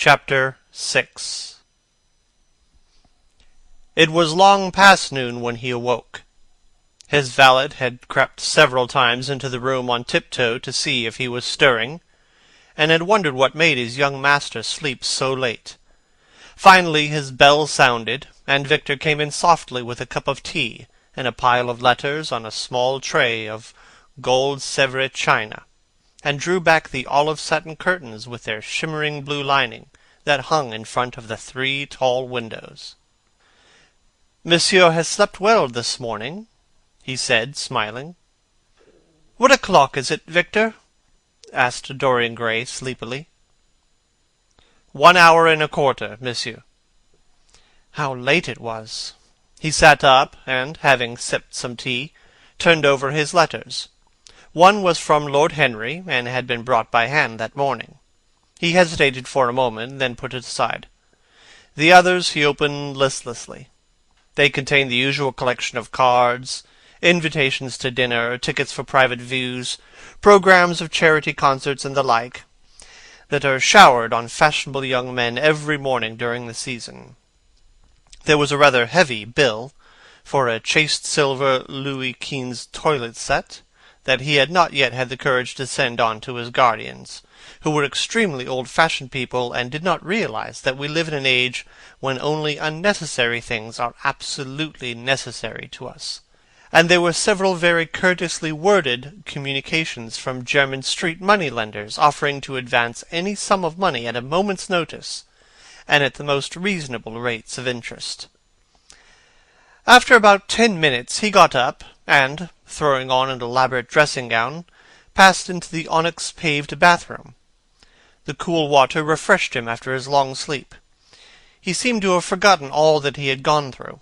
Chapter 6. It was long past noon when he awoke. His valet had crept several times into the room on tiptoe to see if he was stirring, and had wondered what made his young master sleep so late. Finally his bell sounded, and Victor came in softly with a cup of tea and a pile of letters on a small tray of gold Sèvres china, and drew back the olive satin curtains with their shimmering blue lining that hung in front of the 3 tall windows. "Monsieur has slept well this morning," he said, smiling. "What o'clock is it, Victor?" asked Dorian Gray sleepily. 1 hour and a quarter, monsieur." How late it was! He sat up, and, having sipped some tea, turned over his letters. One was from Lord Henry, and had been brought by hand that morning. He hesitated for a moment, then put it aside. The others he opened listlessly. They contained the usual collection of cards, invitations to dinner, tickets for private views, programmes of charity concerts, and the like, that are showered on fashionable young men every morning during the season. There was a rather heavy bill for a chased silver Louis Quinze toilet set that he had not yet had the courage to send on to his guardians, who were extremely old-fashioned people and did not realize that we live in an age when only unnecessary things are absolutely necessary to us. And there were several very courteously worded communications from German street money-lenders offering to advance any sum of money at a moment's notice, and at the most reasonable rates of interest. After about 10 minutes he got up, and, throwing on an elaborate dressing-gown, passed into the onyx-paved bathroom. The cool water refreshed him after his long sleep. He seemed to have forgotten all that he had gone through.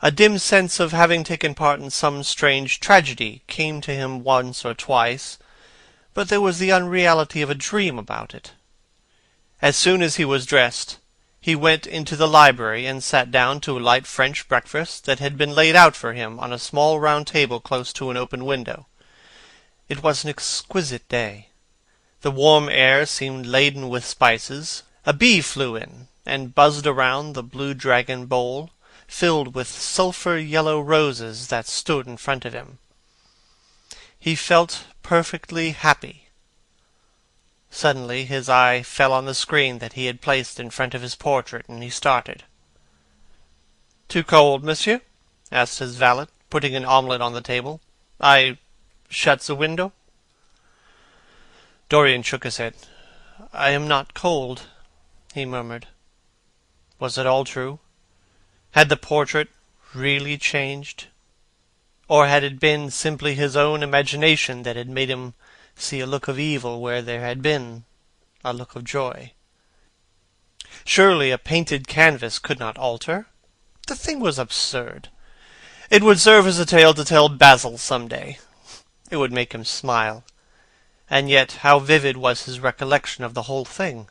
A dim sense of having taken part in some strange tragedy came to him once or twice, but there was the unreality of a dream about it. As soon as he was dressed, he went into the library and sat down to a light French breakfast that had been laid out for him on a small round table close to an open window. It was an exquisite day. The warm air seemed laden with spices. A bee flew in and buzzed around the blue dragon bowl, filled with sulphur-yellow roses that stood in front of him. He felt perfectly happy. Suddenly his eye fell on the screen that he had placed in front of his portrait, and he started. "Too cold, monsieur?" asked his valet, putting an omelette on the table. "I shut the window?" Dorian shook his head. "I am not cold," he murmured. Was it all true? Had the portrait really changed? Or had it been simply his own imagination that had made him see a look of evil where there had been a look of joy? Surely a painted canvas could not alter. The thing was absurd. It would serve as a tale to tell Basil some day. It would make him smile. And yet how vivid was his recollection of the whole thing!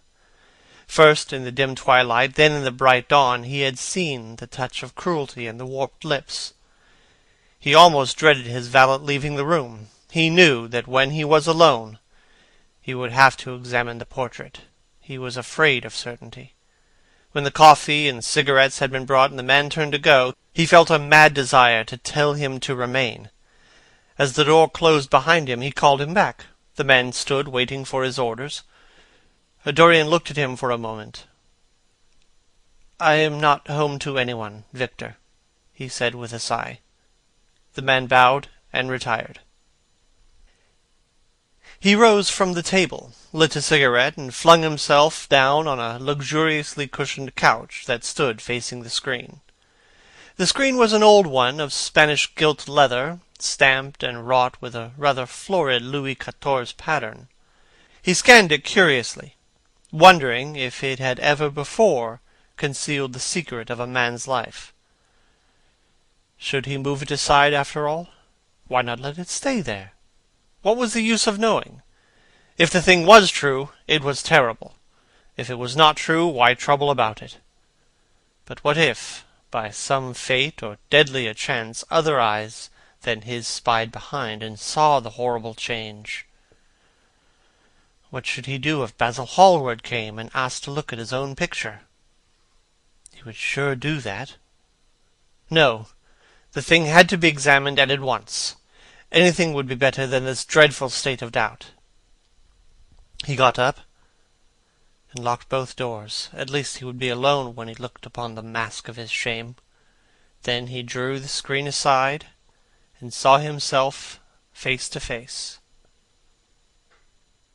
First in the dim twilight, then in the bright dawn, he had seen the touch of cruelty in the warped lips. He almost dreaded his valet leaving the room. He knew that when he was alone, he would have to examine the portrait. He was afraid of certainty. When the coffee and cigarettes had been brought and the man turned to go, he felt a mad desire to tell him to remain. As the door closed behind him, he called him back. The man stood waiting for his orders. Dorian looked at him for a moment. "I am not home to anyone, Victor," he said with a sigh. The man bowed and retired. He rose from the table, lit a cigarette, and flung himself down on a luxuriously cushioned couch that stood facing the screen. The screen was an old one of Spanish gilt leather, stamped and wrought with a rather florid Louis XIV pattern. He scanned it curiously, wondering if it had ever before concealed the secret of a man's life. Should he move it aside after all? Why not let it stay there? What was the use of knowing? If the thing was true, it was terrible. If it was not true, why trouble about it? But what if, by some fate or deadlier chance, other eyes than his spied behind and saw the horrible change? What should he do if Basil Hallward came and asked to look at his own picture? He would sure do that. No, the thing had to be examined, and at once. Anything would be better than this dreadful state of doubt. He got up and locked both doors. At least he would be alone when he looked upon the mask of his shame. Then he drew the screen aside and saw himself face to face.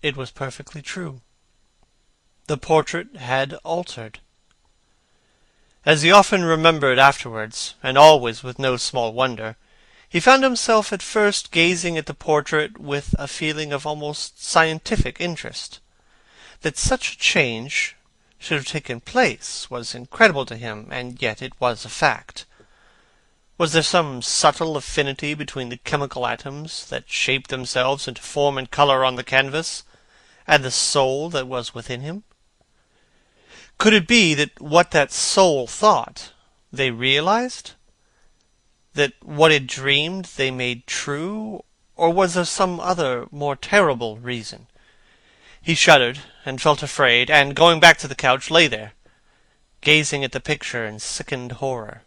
It was perfectly true. The portrait had altered. As he often remembered afterwards, and always with no small wonder, he found himself at first gazing at the portrait with a feeling of almost scientific interest. That such a change should have taken place was incredible to him, and yet it was a fact. Was there some subtle affinity between the chemical atoms that shaped themselves into form and colour on the canvas, and the soul that was within him? Could it be that what that soul thought they realized? That what it dreamed they made true? Or was there some other, more terrible reason? He shuddered, and felt afraid, and, going back to the couch, lay there, gazing at the picture in sickened horror.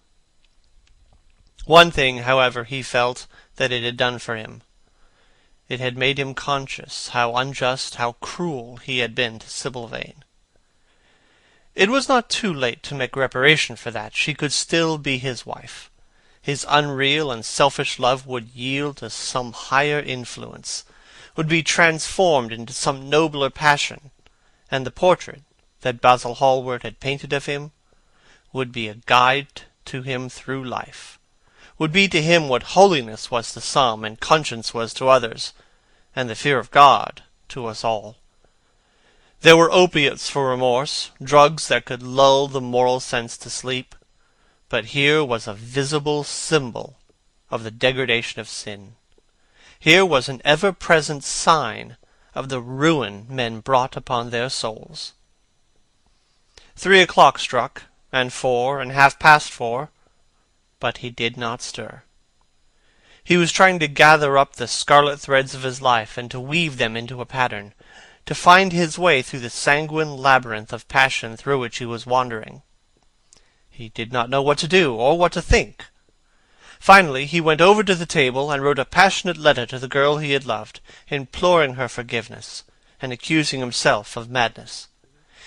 One thing, however, he felt that it had done for him. It had made him conscious how unjust, how cruel he had been to Sibyl Vane. It was not too late to make reparation for that. She could still be his wife. His unreal and selfish love would yield to some higher influence, would be transformed into some nobler passion, and the portrait that Basil Hallward had painted of him would be a guide to him through life, would be to him what holiness was to some, and conscience was to others, and the fear of God to us all. There were opiates for remorse, drugs that could lull the moral sense to sleep, but here was a visible symbol of the degradation of sin. Here was an ever-present sign of the ruin men brought upon their souls. 3 o'clock struck, and 4, and 4:30, but he did not stir. He was trying to gather up the scarlet threads of his life, and to weave them into a pattern, to find his way through the sanguine labyrinth of passion through which he was wandering. He did not know what to do, or what to think. Finally, he went over to the table and wrote a passionate letter to the girl he had loved, imploring her forgiveness, and accusing himself of madness.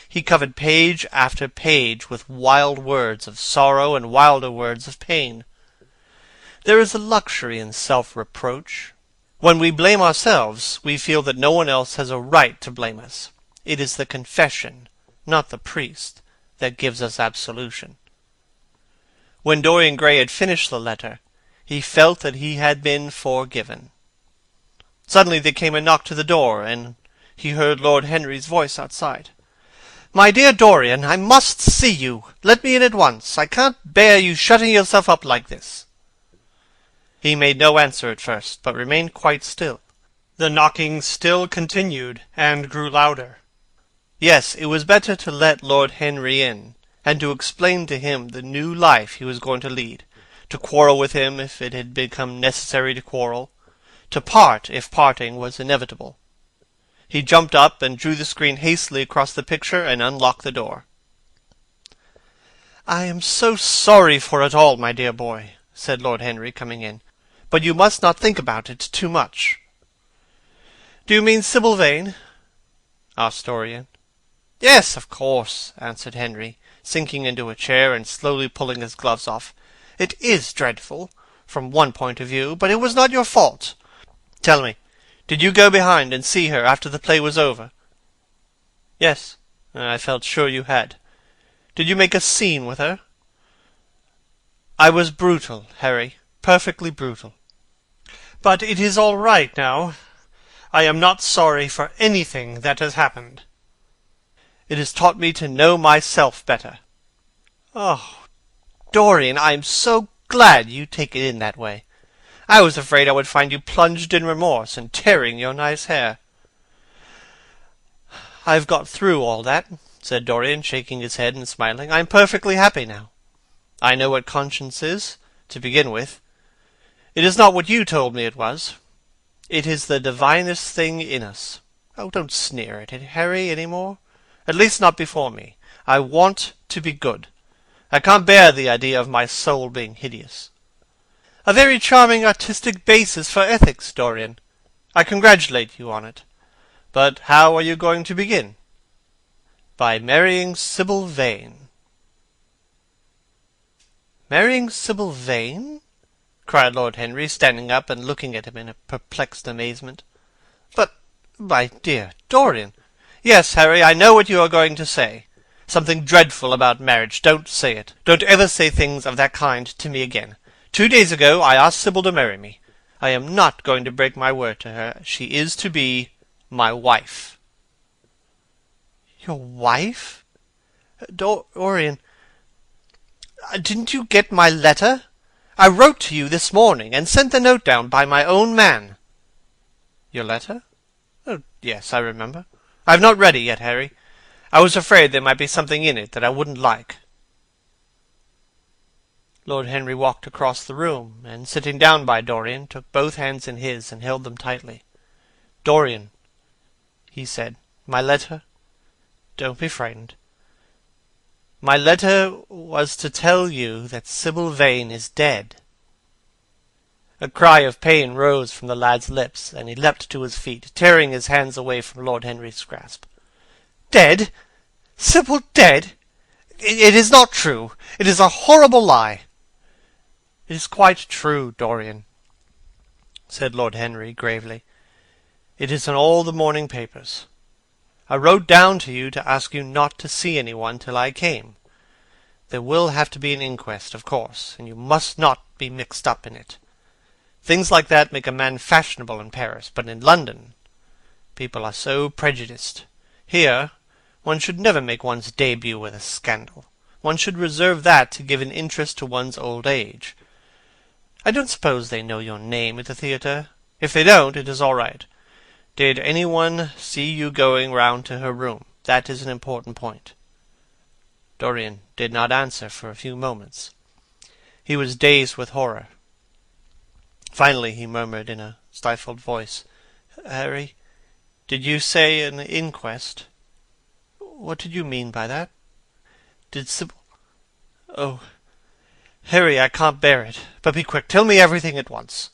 He covered page after page with wild words of sorrow and wilder words of pain. There is a luxury in self-reproach. When we blame ourselves, we feel that no one else has a right to blame us. It is the confession, not the priest, that gives us absolution. When Dorian Gray had finished the letter, he felt that he had been forgiven. Suddenly there came a knock to the door, and he heard Lord Henry's voice outside. "My dear Dorian, I must see you. Let me in at once. I can't bear you shutting yourself up like this." He made no answer at first, but remained quite still. The knocking still continued, and grew louder. Yes, it was better to let Lord Henry in, and to explain to him the new life he was going to lead, to quarrel with him if it had become necessary to quarrel, to part if parting was inevitable. He jumped up and drew the screen hastily across the picture and unlocked the door. "I am so sorry for it all, my dear boy," said Lord Henry, coming in, "but you must not think about it too much." "Do you mean Sibyl Vane?" asked Dorian. "Yes, of course," answered Henry, sinking into a chair and slowly pulling his gloves off. "It is dreadful, from one point of view, but it was not your fault. Tell me, did you go behind and see her after the play was over?" "Yes, I felt sure you had. Did you make a scene with her?" "I was brutal, Harry, perfectly brutal. But it is all right now. I am not sorry for anything that has happened. It has taught me to know myself better." "Oh, Dorian, I am so glad you take it in that way. I was afraid I would find you plunged in remorse and tearing your nice hair." "I've got through all that," said Dorian, shaking his head and smiling. "I am perfectly happy now. I know what conscience is, to begin with. It is not what you told me it was. It is the divinest thing in us. Oh, don't sneer at it, Harry, any more. At least not before me. I want to be good. I can't bear the idea of my soul being hideous. A very charming artistic basis for ethics, Dorian. I congratulate you on it. But how are you going to begin? By marrying Sybil Vane. Marrying Sybil Vane? Cried Lord Henry, standing up and looking at him in a perplexed amazement. But, my dear Dorian— Yes, Harry, I know what you are going to say. Something dreadful about marriage. Don't say it. Don't ever say things of that kind to me again. 2 days ago I asked Sybil to marry me. I am not going to break my word to her. She is to be my wife. Your wife? Dorian, didn't you get my letter? I wrote to you this morning, and sent the note down by my own man. Your letter? Oh, yes, I remember. I have not read it yet, Harry. I was afraid there might be something in it that I wouldn't like. Lord Henry walked across the room, and sitting down by Dorian, took both hands in his and held them tightly. Dorian, he said, my letter— Don't be frightened. My letter was to tell you that Sybil Vane is dead. A cry of pain rose from the lad's lips, and he leapt to his feet, tearing his hands away from Lord Henry's grasp. Dead? Sybil dead? It is not true. It is a horrible lie. It is quite true, Dorian, said Lord Henry gravely. It is in all the morning papers. I wrote down to you to ask you not to see anyone till I came. There will have to be an inquest, of course, and you must not be mixed up in it. Things like that make a man fashionable in Paris, but in London people are so prejudiced. Here one should never make one's debut with a scandal. One should reserve that to give an interest to one's old age. I don't suppose they know your name at the theatre. If they don't, it is all right. Did anyone see you going round to her room? That is an important point. Dorian did not answer for a few moments. He was dazed with horror. Finally he murmured in a stifled voice, Harry, did you say an inquest? What did you mean by that? Did Sybil— Oh, Harry, I can't bear it. But be quick. Tell me everything at once.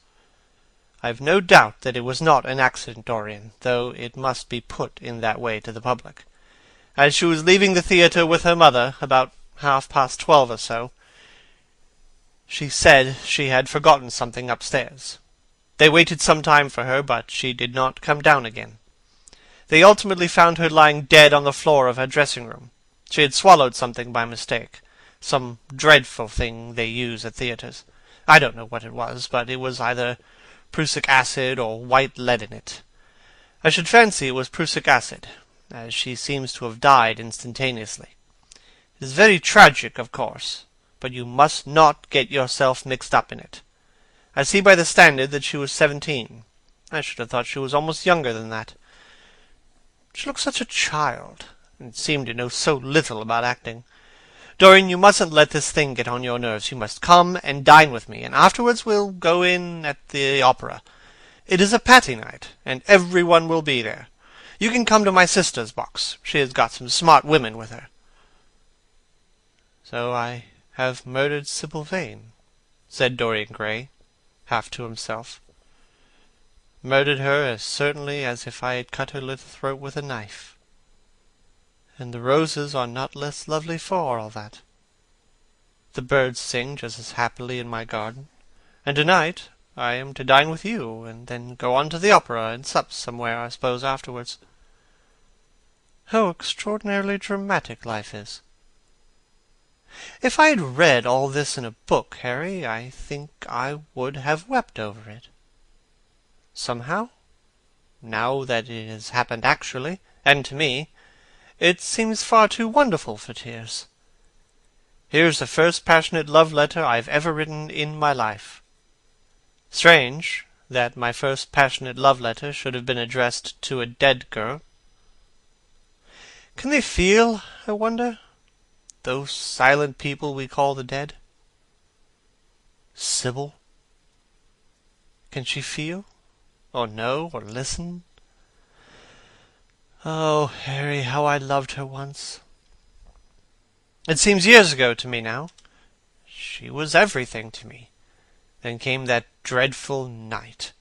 I have no doubt that it was not an accident, Dorian, though it must be put in that way to the public. As she was leaving the theatre with her mother, about 12:30 or so, she said she had forgotten something upstairs. They waited some time for her, but she did not come down again. They ultimately found her lying dead on the floor of her dressing-room. She had swallowed something by mistake, some dreadful thing they use at theatres. I don't know what it was, but it was either prussic acid or white lead in it. I should fancy it was prussic acid, as she seems to have died instantaneously. It is very tragic, of course, but you must not get yourself mixed up in it. I see by the Standard that she was 17. I should have thought she was almost younger than that. She looked such a child, and seemed to know so little about acting. Dorian, you mustn't let this thing get on your nerves. You must come and dine with me, and afterwards we'll go in at the opera. It is a Patty night, and everyone will be there. You can come to my sister's box. She has got some smart women with her. So I have murdered Sybil Vane, said Dorian Gray, half to himself. Murdered her as certainly as if I had cut her little throat with a knife. And the roses are not less lovely for all that. The birds sing just as happily in my garden, and tonight I am to dine with you, and then go on to the opera, and sup somewhere, I suppose, afterwards. How extraordinarily dramatic life is! If I had read all this in a book, Harry, I think I would have wept over it. Somehow, now that it has happened actually, and to me, it seems far too wonderful for tears. Here's the first passionate love letter I have ever written in my life. Strange that my first passionate love letter should have been addressed to a dead girl. Can they feel, I wonder, those silent people we call the dead? Sybil? Can she feel, or know, or listen? Oh, Harry, how I loved her once. It seems years ago to me now. She was everything to me. Then came that dreadful night.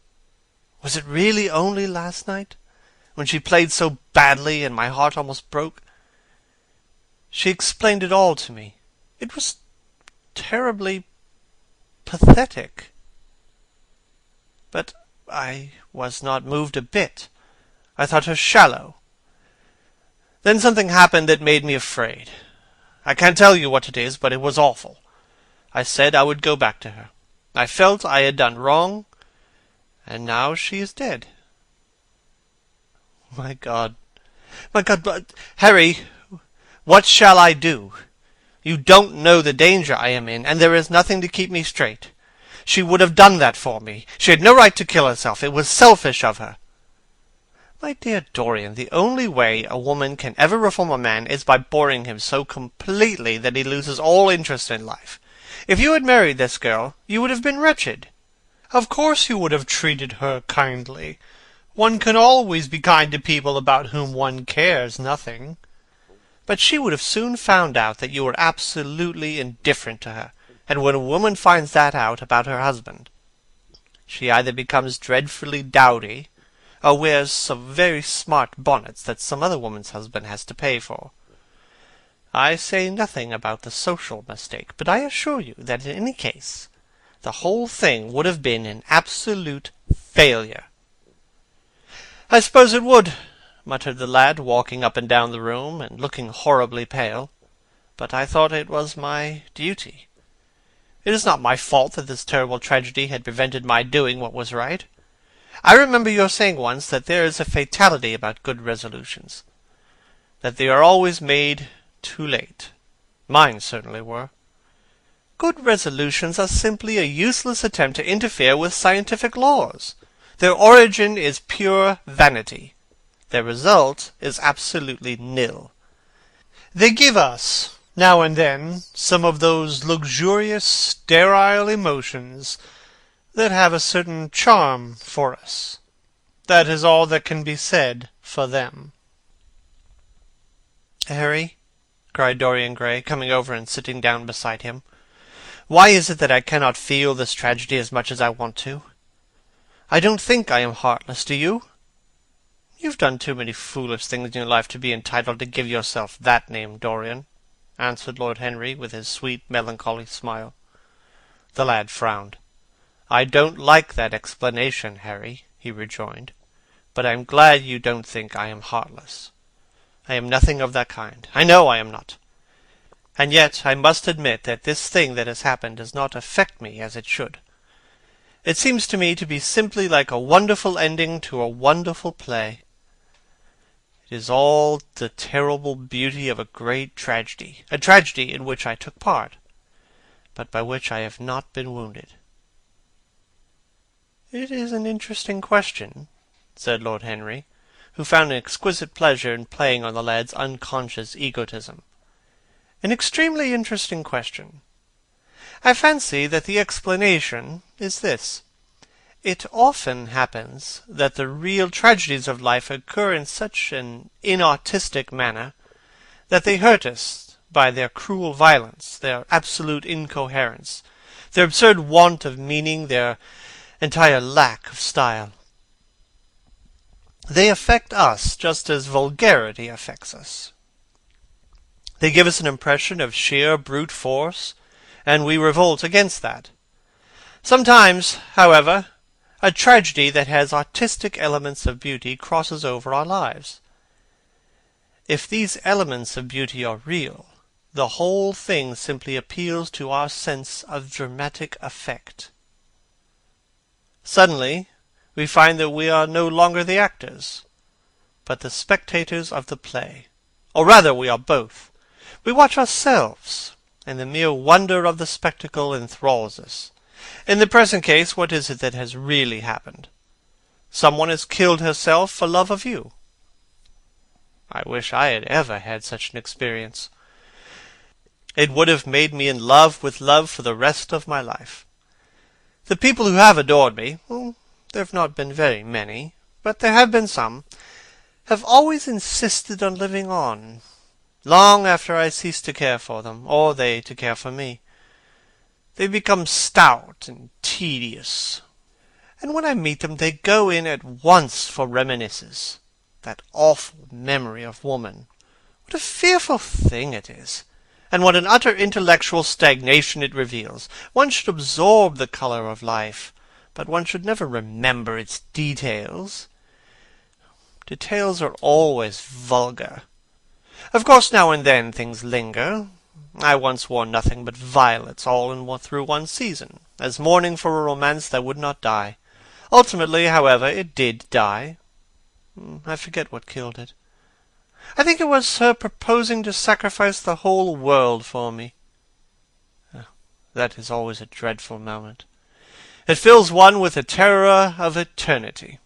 Was it really only last night, when she played so badly and my heart almost broke? She explained it all to me. It was terribly pathetic. But I was not moved a bit. I thought her shallow. Then something happened that made me afraid. I can't tell you what it is, but it was awful. I said I would go back to her. I felt I had done wrong, and now she is dead. My God, but Harry, what shall I do? You don't know the danger I am in, and there is nothing to keep me straight. She would have done that for me. She had no right to kill herself. It was selfish of her. My dear Dorian, the only way a woman can ever reform a man is by boring him so completely that he loses all interest in life. If you had married this girl, you would have been wretched. Of course you would have treated her kindly. One can always be kind to people about whom one cares nothing. But she would have soon found out that you were absolutely indifferent to her, and when a woman finds that out about her husband, she either becomes dreadfully dowdy, or wears some very smart bonnets that some other woman's husband has to pay for. I say nothing about the social mistake, but I assure you that in any case the whole thing would have been an absolute failure. I suppose it would, muttered the lad, walking up and down the room, and looking horribly pale. But I thought it was my duty. It is not my fault that this terrible tragedy had prevented my doing what was right. I remember your saying once that there is a fatality about good resolutions, that they are always made too late. Mine certainly were. Good resolutions are simply a useless attempt to interfere with scientific laws. Their origin is pure vanity. Their result is absolutely nil. They give us, now and then, some of those luxurious, sterile emotions that have a certain charm for us. That is all that can be said for them. Harry, cried Dorian Gray, coming over and sitting down beside him, why is it that I cannot feel this tragedy as much as I want to? I don't think I am heartless, do you? You've done too many foolish things in your life to be entitled to give yourself that name, Dorian, answered Lord Henry, with his sweet melancholy smile. The lad frowned. I don't like that explanation, Harry, he rejoined, but I am glad you don't think I am heartless. I am nothing of that kind. I know I am not. And yet I must admit that this thing that has happened does not affect me as it should. It seems to me to be simply like a wonderful ending to a wonderful play. It is all the terrible beauty of a great tragedy, a tragedy in which I took part, but by which I have not been wounded. It is an interesting question, said Lord Henry, who found an exquisite pleasure in playing on the lad's unconscious egotism. An extremely interesting question. I fancy that the explanation is this. It often happens that the real tragedies of life occur in such an inartistic manner that they hurt us by their cruel violence, their absolute incoherence, their absurd want of meaning, their entire lack of style. They affect us just as vulgarity affects us. They give us an impression of sheer brute force, and we revolt against that. Sometimes, however, a tragedy that has artistic elements of beauty crosses over our lives. If these elements of beauty are real, the whole thing simply appeals to our sense of dramatic effect. Suddenly, we find that we are no longer the actors, but the spectators of the play. Or rather, we are both. We watch ourselves, and the mere wonder of the spectacle enthralls us. In the present case, what is it that has really happened? Someone has killed herself for love of you. I wish I had ever had such an experience. It would have made me in love with love for the rest of my life. The people who have adored me, there have not been very many, but there have been some, have always insisted on living on, long after I cease to care for them, or they to care for me. They become stout and tedious, and when I meet them they go in at once for reminiscences. That awful memory of woman. What a fearful thing it is, and what an utter intellectual stagnation it reveals. One should absorb the colour of life, but one should never remember its details. Details are always vulgar. Of course, now and then things linger. I once wore nothing but violets all through one season, as mourning for a romance that would not die. Ultimately, however, it did die. I forget what killed it. I think it was her proposing to sacrifice the whole world for me. That is always a dreadful moment. It fills one with the terror of eternity.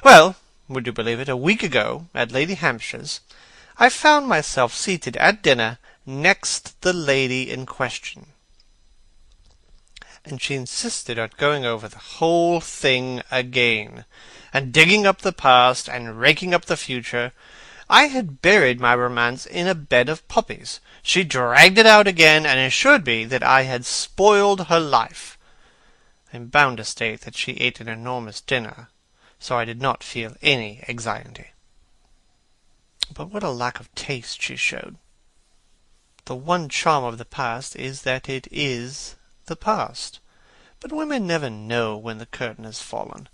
Well, would you believe it, a week ago, at Lady Hampshire's, I found myself seated at dinner next the lady in question, and she insisted on going over the whole thing again, and digging up the past and raking up the future. I had buried my romance in a bed of poppies. She dragged it out again, and assured me that I had spoiled her life. I am bound to state that she ate an enormous dinner, so I did not feel any anxiety. But what a lack of taste she showed! The one charm of the past is that it is the past. But women never know when the curtain has fallen.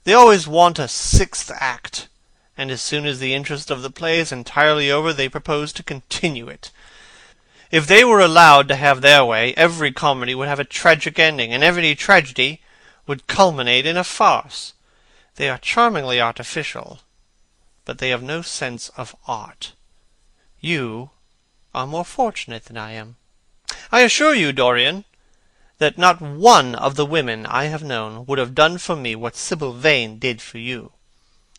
They always want a sixth act, and as soon as the interest of the play is entirely over, they propose to continue it. If they were allowed to have their way, every comedy would have a tragic ending, and every tragedy would culminate in a farce. They are charmingly artificial, but they have no sense of art. You are more fortunate than I am. I assure you, Dorian, that not one of the women I have known would have done for me what Sibyl Vane did for you.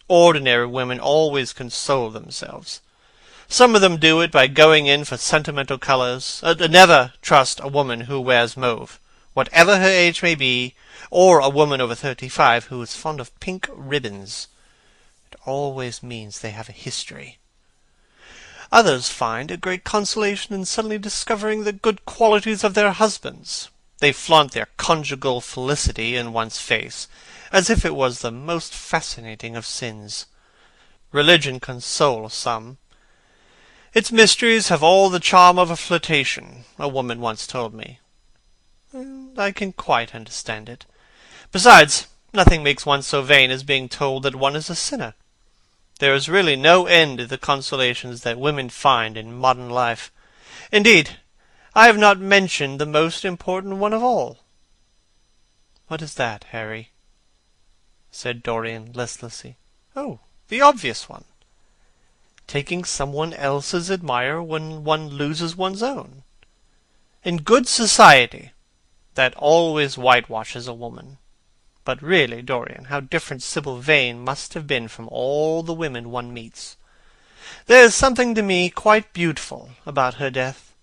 Ordinary women always console themselves. Some of them do it by going in for sentimental colours. Never trust a woman who wears mauve, whatever her age may be, or a woman over 35 who is fond of pink ribbons. It always means they have a history. Others find a great consolation in suddenly discovering the good qualities of their husbands. They flaunt their conjugal felicity in one's face, as if it was the most fascinating of sins. Religion consoles some. Its mysteries have all the charm of a flirtation, a woman once told me. I can quite understand it. Besides, nothing makes one so vain as being told that one is a sinner. There is really no end to the consolations that women find in modern life. Indeed, I have not mentioned the most important one of all. What is that, Harry? Said Dorian listlessly. Oh, the obvious one. Taking someone else's admirer when one loses one's own. In good society, that always whitewashes a woman. But really, Dorian, how different Sibyl Vane must have been from all the women one meets. There is something to me quite beautiful about her death.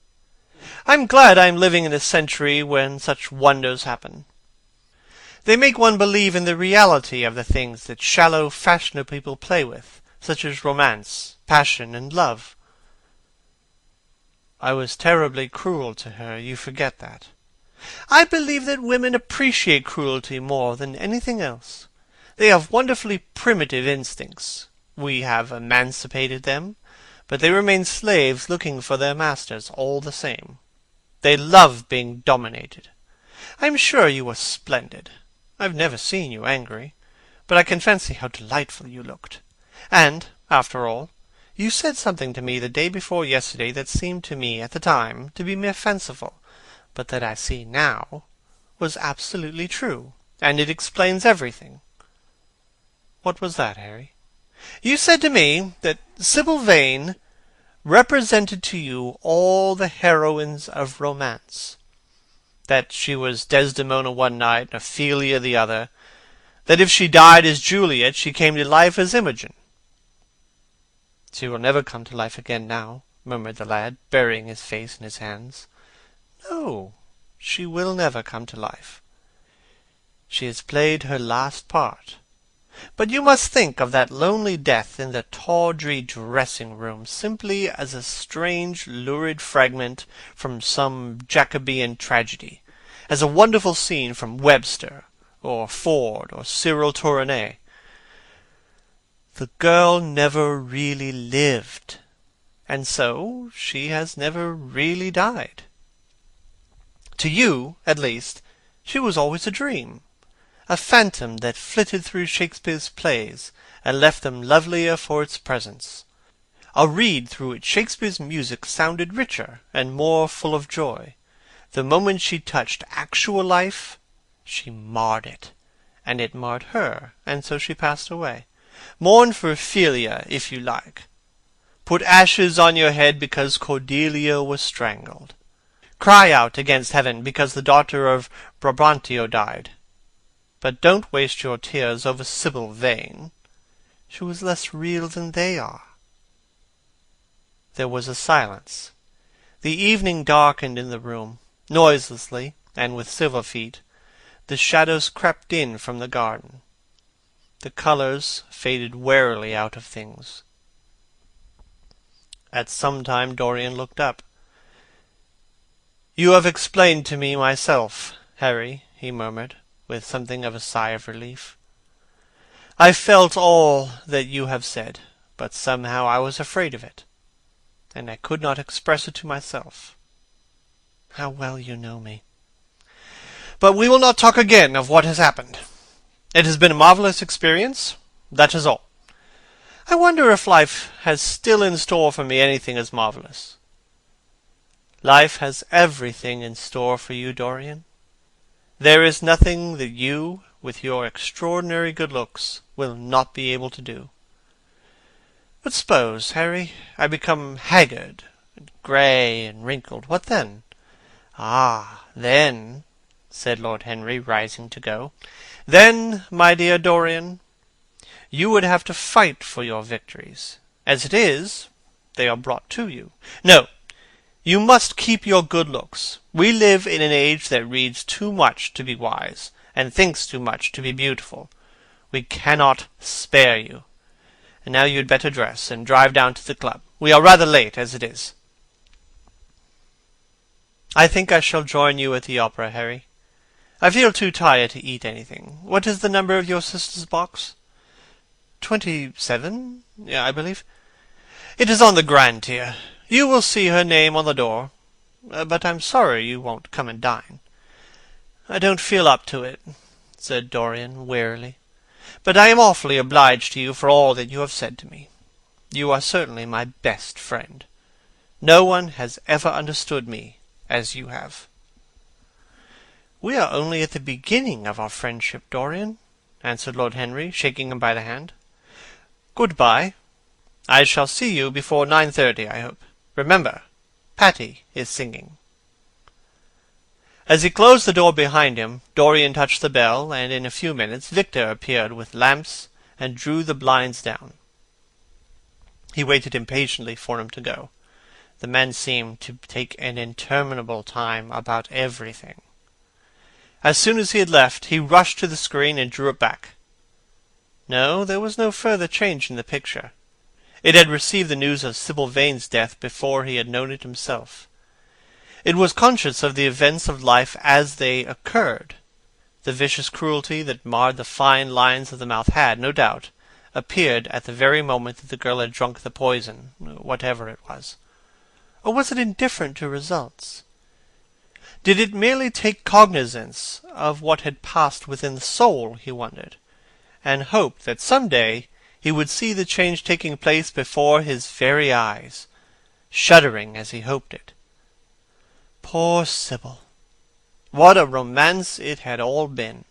I'm glad I'm living in a century when such wonders happen. They make one believe in the reality of the things that shallow, fashionable people play with, such as romance, passion, and love. I was terribly cruel to her, you forget that. I believe that women appreciate cruelty more than anything else. They have wonderfully primitive instincts. We have emancipated them, but they remain slaves looking for their masters all the same. They love being dominated. I am sure you were splendid. I've never seen you angry, but I can fancy how delightful you looked. And, after all, you said something to me the day before yesterday that seemed to me at the time to be mere fanciful, but that I see now was absolutely true, and it explains everything. What was that, Harry? You said to me that Sibyl Vane represented to you all the heroines of romance, that she was Desdemona one night and Ophelia the other, that if she died as Juliet, she came to life as Imogen. She will never come to life again now, murmured the lad, burying his face in his hands. No, she will never come to life. She has played her last part. But you must think of that lonely death in the tawdry dressing-room simply as a strange, lurid fragment from some Jacobean tragedy, as a wonderful scene from Webster, or Ford, or Cyril Tourneur. The girl never really lived, and so she has never really died. To you, at least, she was always a dream, a phantom that flitted through Shakespeare's plays and left them lovelier for its presence. A reed through which Shakespeare's music sounded richer and more full of joy. The moment she touched actual life, she marred it, and it marred her, and so she passed away. Mourn for Ophelia, if you like. Put ashes on your head because Cordelia was strangled. Cry out against heaven because the daughter of Brabantio died. But don't waste your tears over Sibyl Vane. She was less real than they are. There was a silence. The evening darkened in the room. Noiselessly, and with silver feet, the shadows crept in from the garden. The colours faded warily out of things. At some time Dorian looked up. "You have explained to me myself, Harry," he murmured, with something of a sigh of relief. "I felt all that you have said, but somehow I was afraid of it, and I could not express it to myself. How well you know me! But we will not talk again of what has happened. It has been a marvellous experience, that is all. I wonder if life has still in store for me anything as marvellous. Life has everything in store for you, Dorian. There is nothing that you, with your extraordinary good looks, will not be able to do. But suppose, Harry, I become haggard, and grey, and wrinkled, what then?" "Ah, then," said Lord Henry, rising to go, "then, my dear Dorian, you would have to fight for your victories. As it is, they are brought to you. No, you must keep your good looks. We live in an age that reads too much to be wise, and thinks too much to be beautiful. We cannot spare you. And now you had better dress, and drive down to the club. We are rather late, as it is." "I think I shall join you at the opera, Harry. I feel too tired to eat anything. What is the number of your sister's box?" 27, I believe. "It is on the grand tier. You will see her name on the door. But I'm sorry you won't come and dine." "I don't feel up to it," said Dorian wearily. "But I am awfully obliged to you for all that you have said to me. You are certainly my best friend. No one has ever understood me as you have." "We are only at the beginning of our friendship, Dorian," answered Lord Henry, shaking him by the hand. "Good-bye. I shall see you before 9:30, I hope. Remember, Patty is singing." As he closed the door behind him, Dorian touched the bell, and in a few minutes Victor appeared with lamps and drew the blinds down. He waited impatiently for him to go. The man seemed to take an interminable time about everything. As soon as he had left, he rushed to the screen and drew it back. No, there was no further change in the picture. It had received the news of Sibyl Vane's death before he had known it himself. It was conscious of the events of life as they occurred. The vicious cruelty that marred the fine lines of the mouth had, no doubt, appeared at the very moment that the girl had drunk the poison, whatever it was. Or was it indifferent to results? Did it merely take cognizance of what had passed within the soul, he wondered, and hoped that some day he would see the change taking place before his very eyes, shuddering as he hoped it. Poor Sibyl! What a romance it had all been!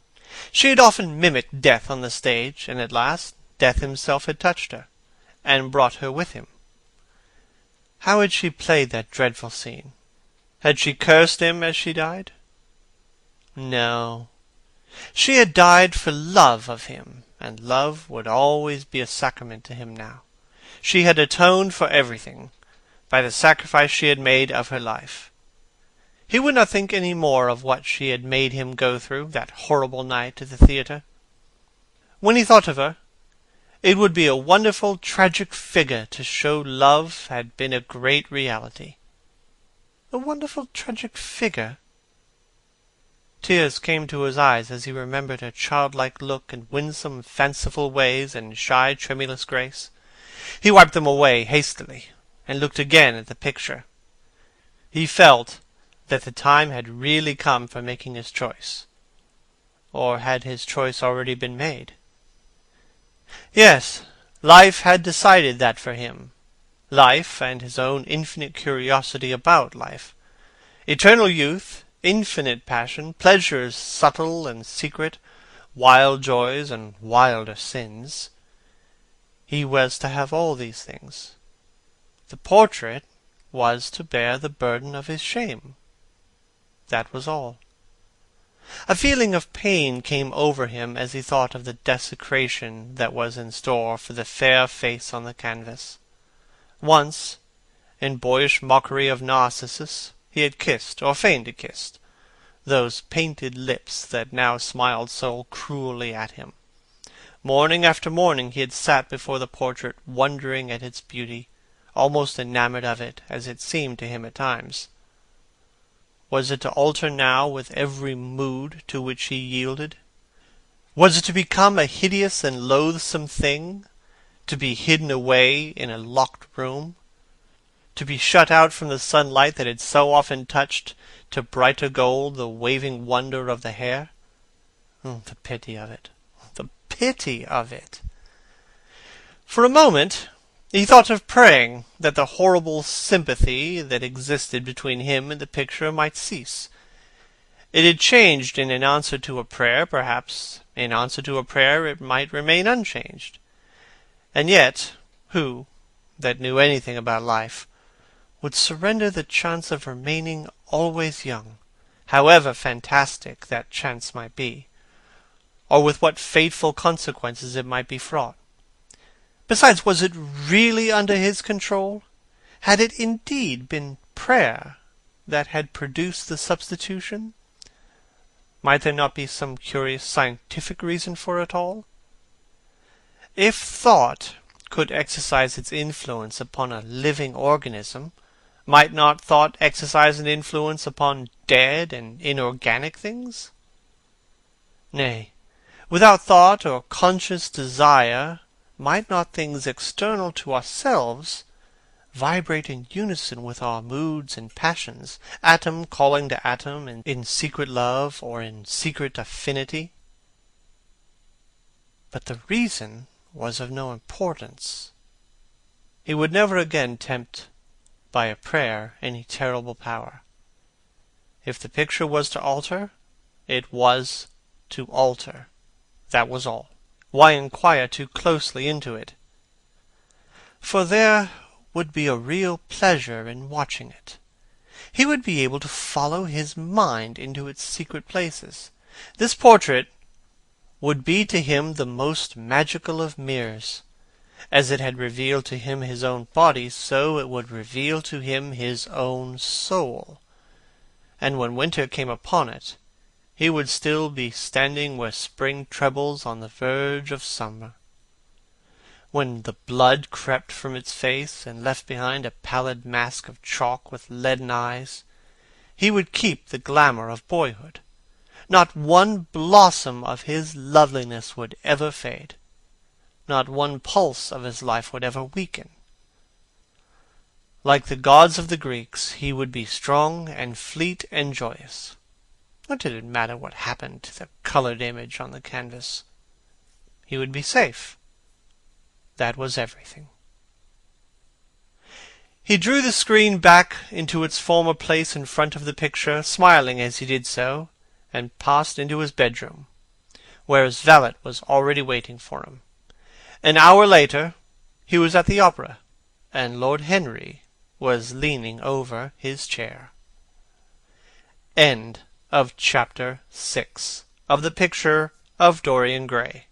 She had often mimicked death on the stage, and at last Death himself had touched her, and brought her with him. How had she played that dreadful scene? Had she cursed him as she died? No. She had died for love of him, and love would always be a sacrament to him now. She had atoned for everything by the sacrifice she had made of her life. He would not think any more of what she had made him go through that horrible night at the theatre. When he thought of her, it would be a wonderful tragic figure to show love had been a great reality. A wonderful tragic figure? Tears came to his eyes as he remembered her childlike look and winsome, fanciful ways and shy, tremulous grace. He wiped them away hastily, and looked again at the picture. He felt that the time had really come for making his choice. Or had his choice already been made? Yes, life had decided that for him. Life, and his own infinite curiosity about life. Eternal youth, infinite passion, pleasures subtle and secret, wild joys and wilder sins. He was to have all these things. The portrait was to bear the burden of his shame. That was all. A feeling of pain came over him as he thought of the desecration that was in store for the fair face on the canvas. Once, in boyish mockery of Narcissus, he had kissed, or feigned to kiss, those painted lips that now smiled so cruelly at him. Morning after morning he had sat before the portrait, wondering at its beauty, almost enamored of it, as it seemed to him at times. Was it to alter now with every mood to which he yielded? Was it to become a hideous and loathsome thing, to be hidden away in a locked room, to be shut out from the sunlight that had so often touched to brighter gold the waving wonder of the hair? The pity of it! The pity of it! For a moment he thought of praying that the horrible sympathy that existed between him and the picture might cease. It had changed in answer to a prayer, perhaps in answer to a prayer it might remain unchanged. And yet, who, that knew anything about life, would surrender the chance of remaining always young, however fantastic that chance might be, or with what fateful consequences it might be fraught? Besides, was it really under his control? Had it indeed been prayer that had produced the substitution? Might there not be some curious scientific reason for it all? If thought could exercise its influence upon a living organism, might not thought exercise an influence upon dead and inorganic things? Nay, without thought or conscious desire, might not things external to ourselves vibrate in unison with our moods and passions, atom calling to atom in secret love or in secret affinity? But the reason was of no importance. He would never again tempt by a prayer any terrible power. If the picture was to alter, it was to alter. That was all. Why inquire too closely into it? For there would be a real pleasure in watching it. He would be able to follow his mind into its secret places. This portrait would be to him the most magical of mirrors. As it had revealed to him his own body, so it would reveal to him his own soul. And when winter came upon it, he would still be standing where spring trebles on the verge of summer. When the blood crept from its face and left behind a pallid mask of chalk with leaden eyes, he would keep the glamour of boyhood. Not one blossom of his loveliness would ever fade. Not one pulse of his life would ever weaken. Like the gods of the Greeks, he would be strong and fleet and joyous. What did it matter what happened to the colored image on the canvas? He would be safe. That was everything. He drew the screen back into its former place in front of the picture, smiling as he did so, and passed into his bedroom, where his valet was already waiting for him. An hour later he was at the opera, and Lord Henry was leaning over his chair. End of Chapter 6 of The Picture of Dorian Gray.